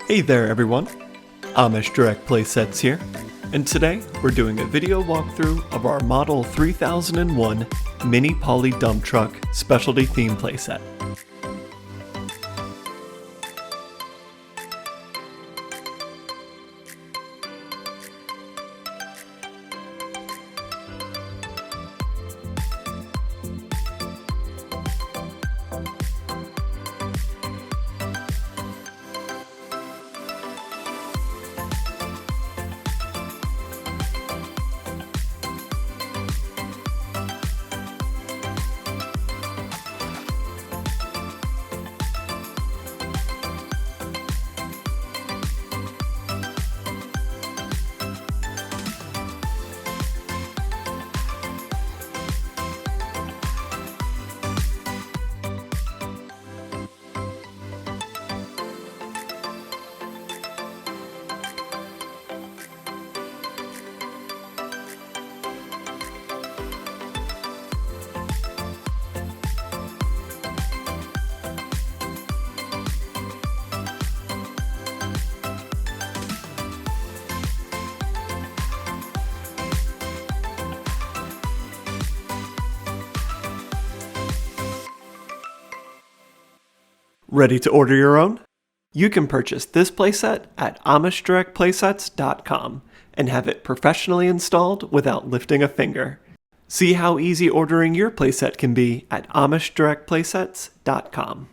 Hey there everyone, Amish Direct Playsets here, and today we're doing a video walkthrough of our Model 3001 Mini Poly Dump Truck Specialty Theme Playset. Ready to order your own? You can purchase this playset at AmishDirectPlaysets.com and have it professionally installed without lifting a finger. See how easy ordering your playset can be at AmishDirectPlaysets.com.